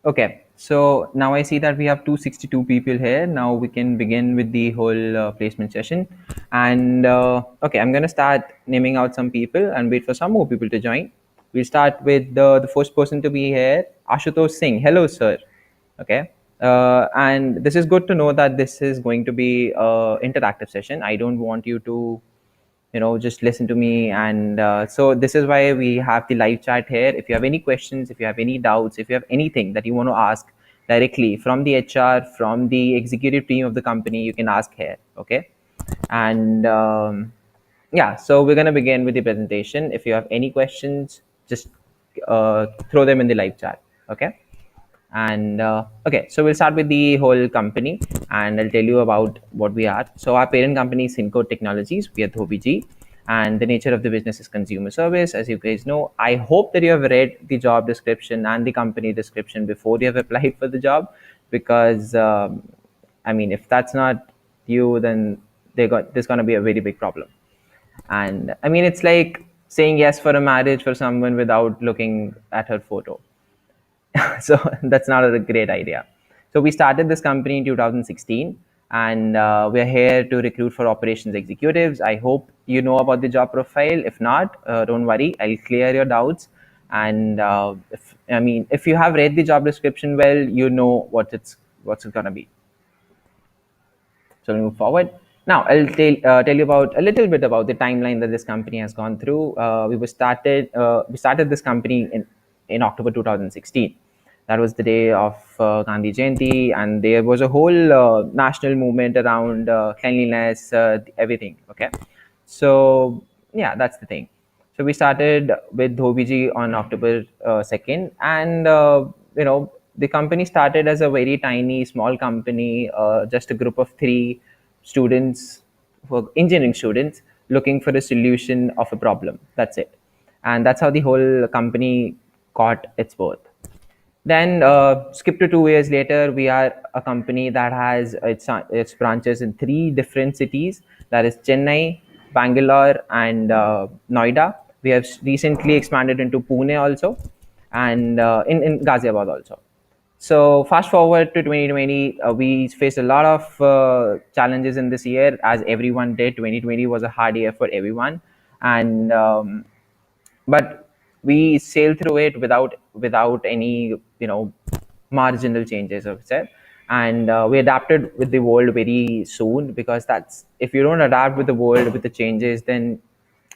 Okay, so now I see that we have 262 people here. Now we can begin with the whole placement session. And okay, I'm going to start naming out some people and wait for some more people to join. We'll start with the first person to be here, Ashutosh Singh. Hello, sir. Okay. And this is good to know that this is going to be an interactive session. I don't want you to just listen to me, and so this is why we have the live chat here. If you have any questions, if you have any doubts, if you have anything that you want to ask directly from the HR, from the executive team of the company, you can ask here. Okay. And yeah, so we're going to begin with the presentation. If you have any questions, just throw them in the live chat. Okay. And okay, so we'll start with the whole company, and I'll tell you about what we are. So our parent company is Synco Technologies. We are Dhobi, and the nature of the business is consumer service. As you guys know, I hope that you have read the job description and the company description before you have applied for the job, because I mean, if that's not you, then there's going to be a very big problem. And I mean, it's like saying yes for a marriage for someone without looking at her photo. So that's not a great idea. So we started this company in 2016, and we're here to recruit for operations executives. I hope you know about the job profile. If not, don't worry, I'll clear your doubts. And if you have read the job description well, you know what's it gonna be. So we move forward. Now I'll tell you about a little bit about the timeline that this company has gone through. We started this company in October 2016. That was the day of Gandhi Jayanti, and there was a whole national movement around cleanliness, everything. Okay, so yeah, that's the thing. So we started with Dhobi on October 2nd, and the company started as a very tiny, small company, just a group of three students, engineering students, looking for a solution of a problem. That's it, and that's how the whole company got its birth. Then skip to 2 years later, we are a company that has its branches in three different cities. That is Chennai, Bangalore, and Noida. We have recently expanded into Pune also, and in Ghaziabad also. So fast forward to 2020, we faced a lot of challenges in this year, as everyone did. 2020 was a hard year for everyone, and but we sailed through it without any marginal changes, I would say. And we adapted with the world very soon, because that's, if you don't adapt with the world, with the changes, then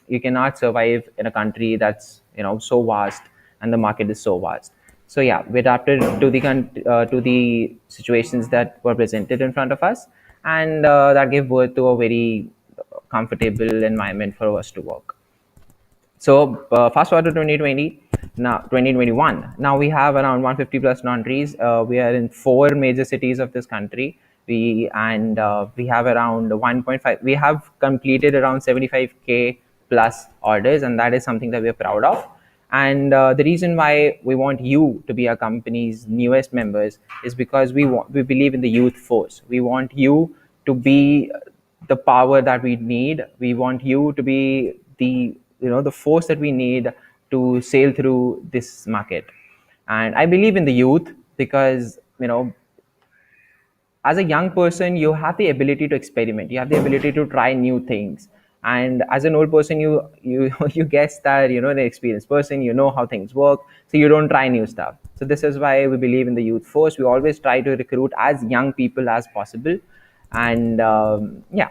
you cannot survive in a country that's so vast, and the market is so vast. So yeah, we adapted to the situations that were presented in front of us, and that gave birth to a very comfortable environment for us to work. So fast forward to 2020, now 2021. Now we have around 150 plus laundries. We are in four major cities of this country. We have around 1.5. We have completed around 75K plus orders, and that is something that we are proud of. And the reason why we want you to be our company's newest members is because we believe in the youth force. We want you to be the power that we need. We want you to be the force that we need to sail through this market. And I believe in the youth, because as a young person, you have the ability to experiment, you have the ability to try new things. And as an old person, you you guess that an experienced person, you know how things work, so you don't try new stuff. So this is why we believe in the youth force. We always try to recruit as young people as possible. And yeah,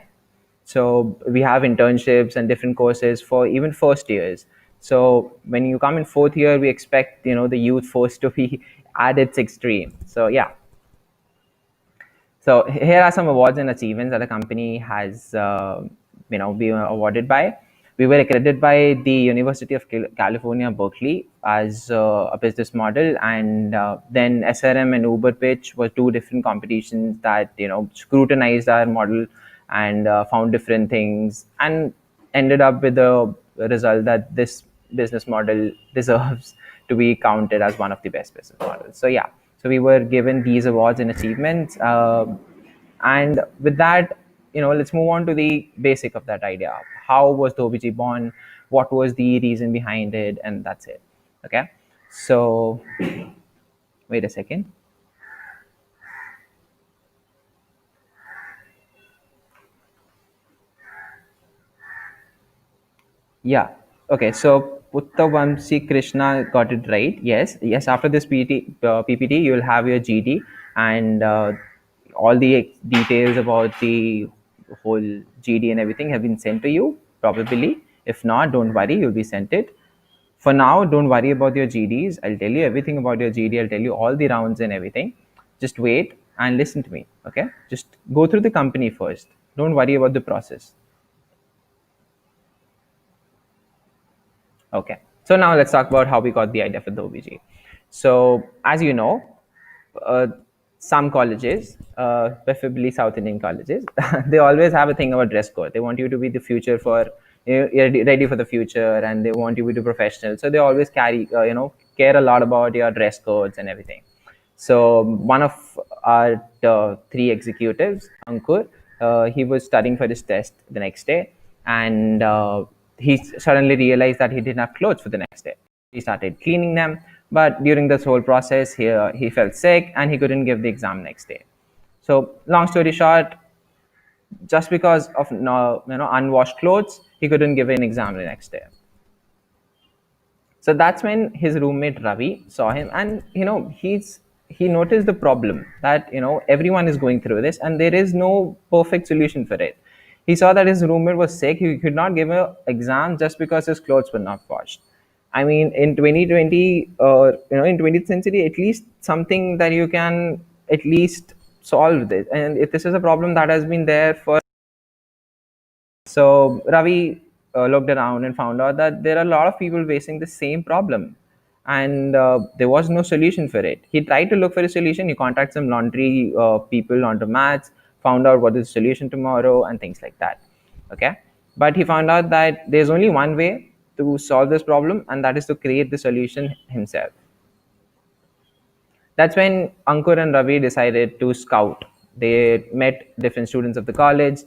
so we have internships and different courses for even first years. So when you come in fourth year, we expect the youth force to be at its extreme. So yeah, so here are some awards and achievements that the company has been awarded by. We were accredited by the University of California, Berkeley, as a business model, and then SRM and Uber Pitch were two different competitions that scrutinized our model and found different things, and ended up with the result that this business model deserves to be counted as one of the best business models. So yeah, so we were given these awards and achievements, and with that, let's move on to the basic of that idea. How was Dhobi born? What was the reason behind it? And that's it. Okay, so Wait a second. Yeah. Okay. So Puttavamsi Krishna got it right. Yes. Yes. After this PPT, you will have your GD and all the details about the whole GD and everything have been sent to you, probably. If not, don't worry. You'll be sent it. For now, don't worry about your GDs. I'll tell you everything about your GD. I'll tell you all the rounds and everything. Just wait and listen to me. Okay. Just go through the company first. Don't worry about the process. Okay. So now let's talk about how we got the idea for the OBG. So as you know, uh, some colleges, preferably South Indian colleges, they always have a thing about dress code. They want you to be the future for you're ready for the future, and they want you to be professional. So they always care a lot about your dress codes and everything. So one of our three executives, Ankur, he was studying for his test the next day, and he suddenly realized that he didn't have clothes for the next day. He started cleaning them, but during this whole process, he felt sick and he couldn't give the exam next day. So long story short, just because of no, unwashed clothes, he couldn't give an exam the next day. So that's when his roommate Ravi saw him, and he noticed the problem that everyone is going through this, and there is no perfect solution for it. He saw that his roommate was sick; he could not give an exam just because his clothes were not washed. I mean, in 2020, or in 20th century, at least something that you can at least solve this. And if this is a problem that has been there for so Ravi looked around and found out that there are a lot of people facing the same problem, and there was no solution for it. He tried to look for a solution. He contacted some laundry people, laundromats, found out what is the solution tomorrow, and things like that. Okay, but he found out that there's only one way to solve this problem, and that is to create the solution himself. That's when Ankur and Ravi decided to scout. They met different students of the college,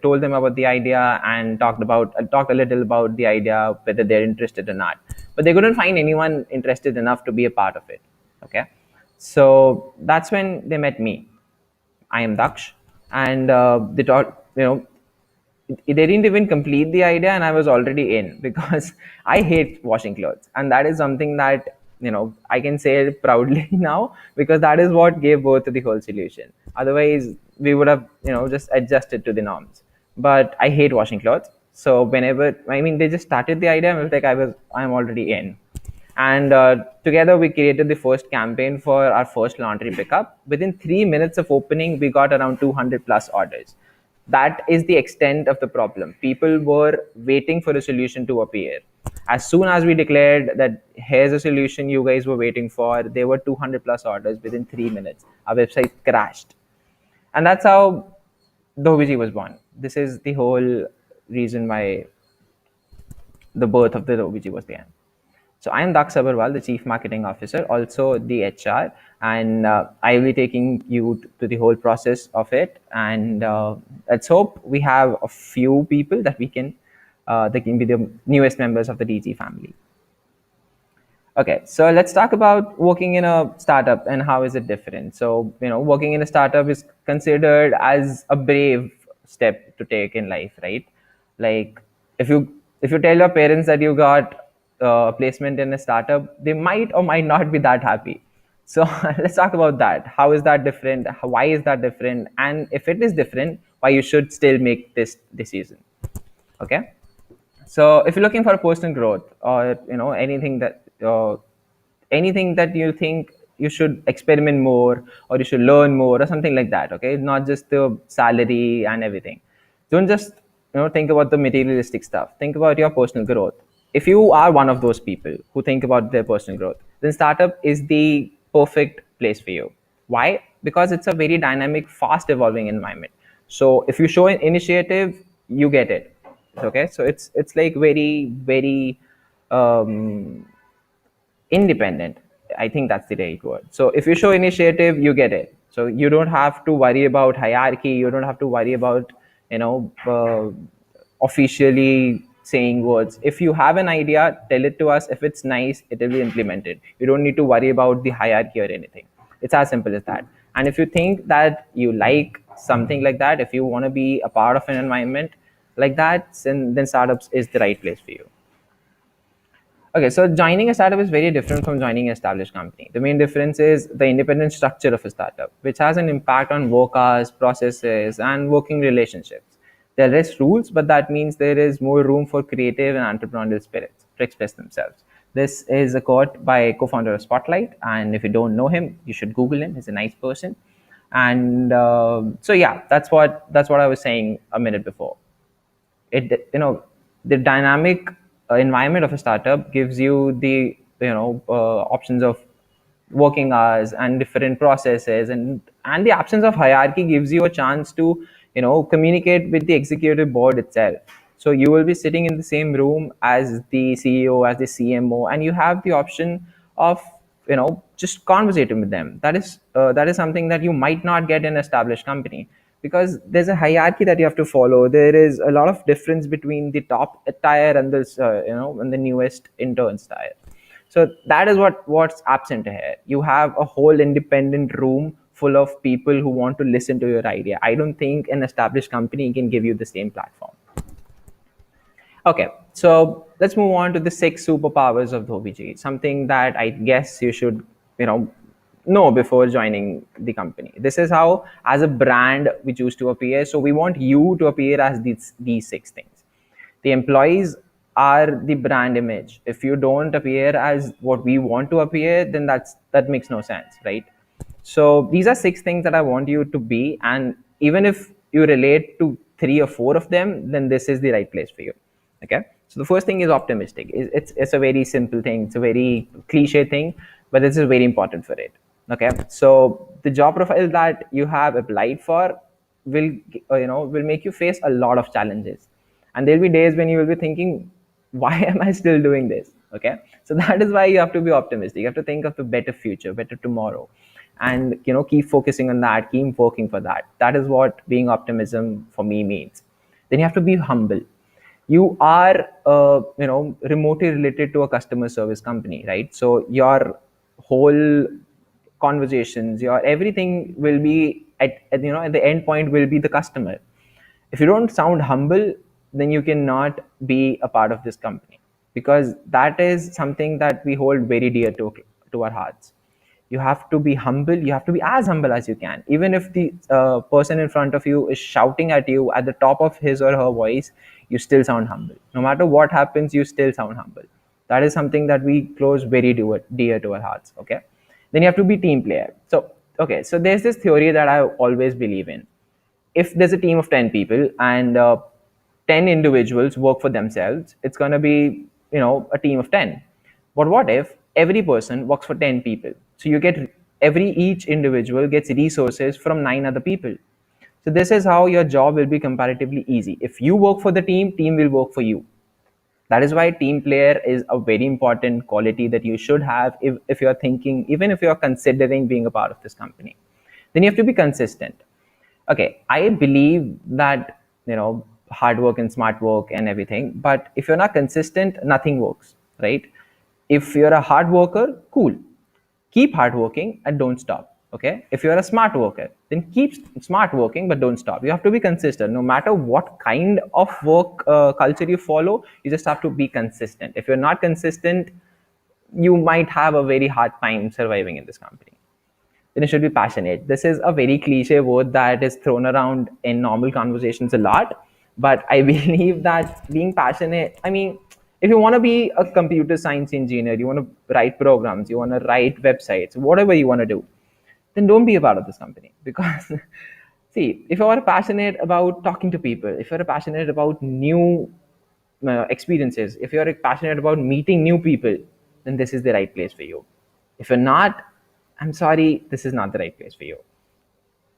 told them about the idea, and talked a little about the idea, whether they're interested or not. But they couldn't find anyone interested enough to be a part of it. Okay, so that's when they met me. I am Daksh, and they taught they didn't even complete the idea and I was already in because I hate washing clothes, and that is something that I can say it proudly now because that is what gave birth to the whole solution. Otherwise we would have just adjusted to the norms. But I hate washing clothes, so whenever they just started the idea, I was like I'm already in. And together we created the first campaign for our first laundry pickup. Within 3 minutes of opening, we got around 200 plus orders. That is the extent of the problem. People were waiting for a solution to appear. As soon as we declared that here's a solution you guys were waiting for, there were 200 plus orders within 3 minutes. Our website crashed. And that's how Dhobi was born. This is the whole reason why the birth of the Dhobi was there. So I am Daksh Abarwal, the Chief Marketing Officer, also the HR, and I will be taking you to the whole process of it. And let's hope we have a few people that can be the newest members of the DG family. Okay, so let's talk about working in a startup and how is it different. So working in a startup is considered as a brave step to take in life, right? Like if you tell your parents that you got a placement in a startup, they might or might not be that happy. So let's talk about that. How is that different? Why is that different? And if it is different, why you should still make this decision? Okay. So if you're looking for a personal growth or anything that you think you should experiment more or you should learn more or something like that, okay, not just the salary and everything. Don't just think about the materialistic stuff. Think about your personal growth. If you are one of those people who think about their personal growth, then startup is the perfect place for you. Why? Because it's a very dynamic, fast evolving environment. So if you show an initiative, you get it. Okay, so it's like very um, independent. I think that's the right word. So if you show initiative, you get it. So you don't have to worry about hierarchy. You don't have to worry about officially saying words. If you have an idea, tell it to us. If it's nice, it will be implemented. You don't need to worry about the hierarchy or anything. It's as simple as that. And if you think that you like something like that, if you want to be a part of an environment like that, then startups is the right place for you. Okay, so joining a startup is very different from joining an established company. The main difference is the independent structure of a startup, which has an impact on work hours, processes, and working relationships. There are less rules, but that means there is more room for creative and entrepreneurial spirits to express themselves. This is a quote by co-founder of Spotlight, and if you don't know him, you should Google him. He's a nice person, and so yeah, that's what I was saying a minute before. The dynamic environment of a startup gives you the options of working hours and different processes, and the absence of hierarchy gives you a chance to communicate with the executive board itself. So you will be sitting in the same room as the CEO, as the CMO, and you have the option of just conversating with them. That is something that you might not get in an established company, because there's a hierarchy that you have to follow. There is a lot of difference between the top tier and this and the newest interns tier. So that is what's absent here. You have a whole independent room full of people who want to listen to your idea. I don't think an established company can give you the same platform. Okay, so let's move on to the six superpowers of Dhobi. Something that I guess you should, you know before joining the company. This is how, as a brand, we choose to appear. So we want you to appear as these six things. The employees are the brand image. If you don't appear as what we want to appear, then that makes no sense, right? So these are six things that I want you to be, and even if you relate to three or four of them, then this is the right place for you. Okay. So the first thing is optimistic. It's a very simple thing. It's a very cliche thing, but this is very important for it. Okay. So the job profile that you have applied for will will make you face a lot of challenges, and there'll be days when you will be thinking, why am I still doing this? Okay. So that is why you have to be optimistic. You have to think of the better future, better tomorrow, and keep focusing on that, keep working for that. That is what being optimism for me means. Then you have to be humble. You are remotely related to a customer service company, right? So your whole conversations, your everything will be at the end point will be the customer. If you don't sound humble, then you cannot be a part of this company, because that is something that we hold very dear to our hearts. You have to be humble. You have to be as humble as you can. Even if the person in front of you is shouting at you at the top of his or her voice, you still sound humble. No matter what happens, you still sound humble. That is something that we close very dear to our hearts. Okay. Then you have to be team player. So okay, so there's this theory that I always believe in. If there's a team of 10 people and 10 individuals work for themselves, it's going to be a team of 10. But what if every person works for 10 people? So you get each individual gets resources from 9 other people. So this is how your job will be comparatively easy. If you work for the team will work for you. That is why team player is a very important quality that you should have if you're thinking, even if you're considering being a part of this company. Then you have to be consistent. Okay, I believe that hard work and smart work and everything, but if you're not consistent, nothing works, right? If you're a hard worker, cool, keep hard working and don't stop. Okay, if you're a smart worker, then keep smart working but don't stop. You have to be consistent no matter what kind of work culture you follow. You just have to be consistent. If you're not consistent, you might have a very hard time surviving in this company. Then you should be passionate. This is a very cliche word that is thrown around in normal conversations a lot, but I believe that being passionate, I mean, if you want to be a computer science engineer, you want to write programs, you want to write websites, whatever you want to do, then don't be a part of this company. Because see, if you are passionate about talking to people, if you're passionate about new experiences, if you're passionate about meeting new people, then this is the right place for you. If you're not, I'm sorry, this is not the right place for you.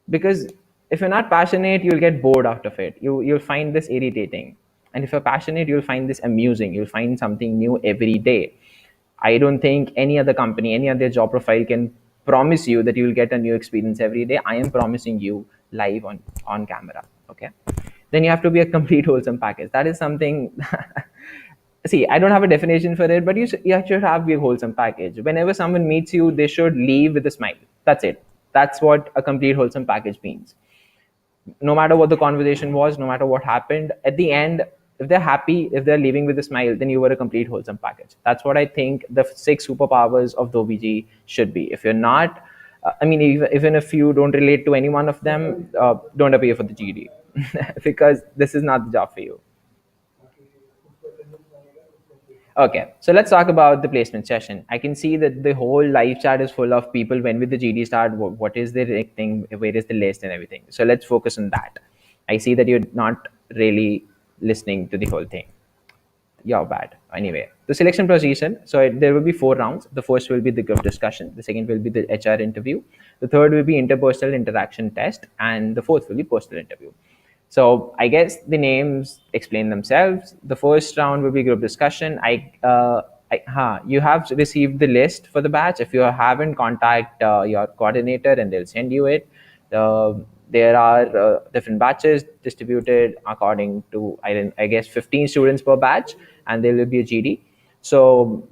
Because if you're not passionate, you'll get bored out of it. You'll find this irritating. And if you're passionate, you'll find this amusing. You'll find something new every day. I don't think any other company, any other job profile can promise you that you'll get a new experience every day. I am promising you live on camera. Okay. Then you have to be a complete wholesome package. That is something See, I don't have a definition for it, but you should have a wholesome package. Whenever someone meets you, they should leave with a smile. That's it. That's what a complete wholesome package means. No matter what the conversation was, no matter what happened, at the end, if they're happy, if they're leaving with a smile, then you were a complete wholesome package. That's what I think the six superpowers of Dhobi should be. If you're not, I mean, even if you don't relate to any one of them, don't appear for the GD because this is not the job for you. Okay, so let's talk about the placement session. I can see that the whole live chat is full of people. When will the GD start? What is the thing? Where is the list and everything? So let's focus on that. I see that you're not really listening to the whole thing. You're bad. Anyway, the selection procedure. So there will be four rounds. The first will be the group discussion. The second will be the HR interview. The third will be interpersonal interaction test, and the fourth will be personal interview. So I guess the names explain themselves. The first round will be group discussion. You have received the list for the batch. If you haven't, contact your coordinator and they'll send you it. There are different batches distributed according to I guess 15 students per batch, and there will be a GD. So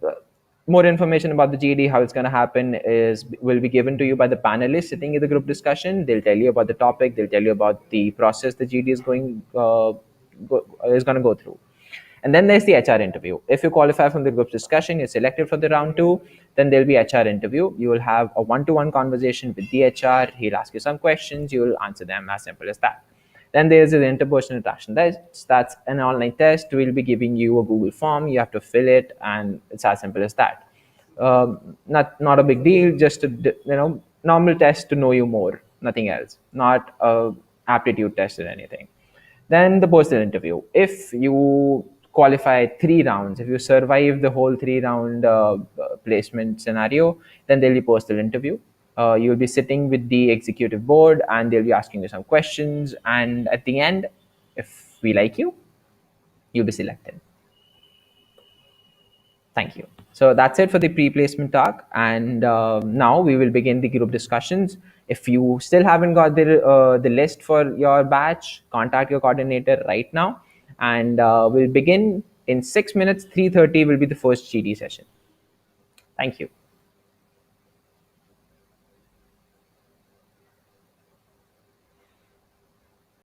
more information about the GD, how it's going to happen, is will be given to you by the panelists sitting in the group discussion. They'll tell you about the topic. They'll tell you about the process the GD is going to go through. And then there's the HR interview. If you qualify from the group discussion, you're selected for the round two, then there'll be HR interview. You will have a one-to-one conversation with the HR. He'll ask you some questions. You will answer them, as simple as that. Then there's an interpersonal interaction test. That's an online test. We'll be giving you a Google form. You have to fill it, and it's as simple as that. Not a big deal. Just a normal test to know you more. Nothing else. Not a aptitude test or anything. Then the personal interview. If you qualify three rounds, if you survive the whole three-round placement scenario, then there'll be personal interview. You'll be sitting with the executive board and they'll be asking you some questions. And at the end, if we like you, you'll be selected. Thank you. So that's it for the pre-placement talk. And now we will begin the group discussions. If you still haven't got the list for your batch, contact your coordinator right now. And we'll begin in 6 minutes. 3:30 will be the first GD session. Thank you.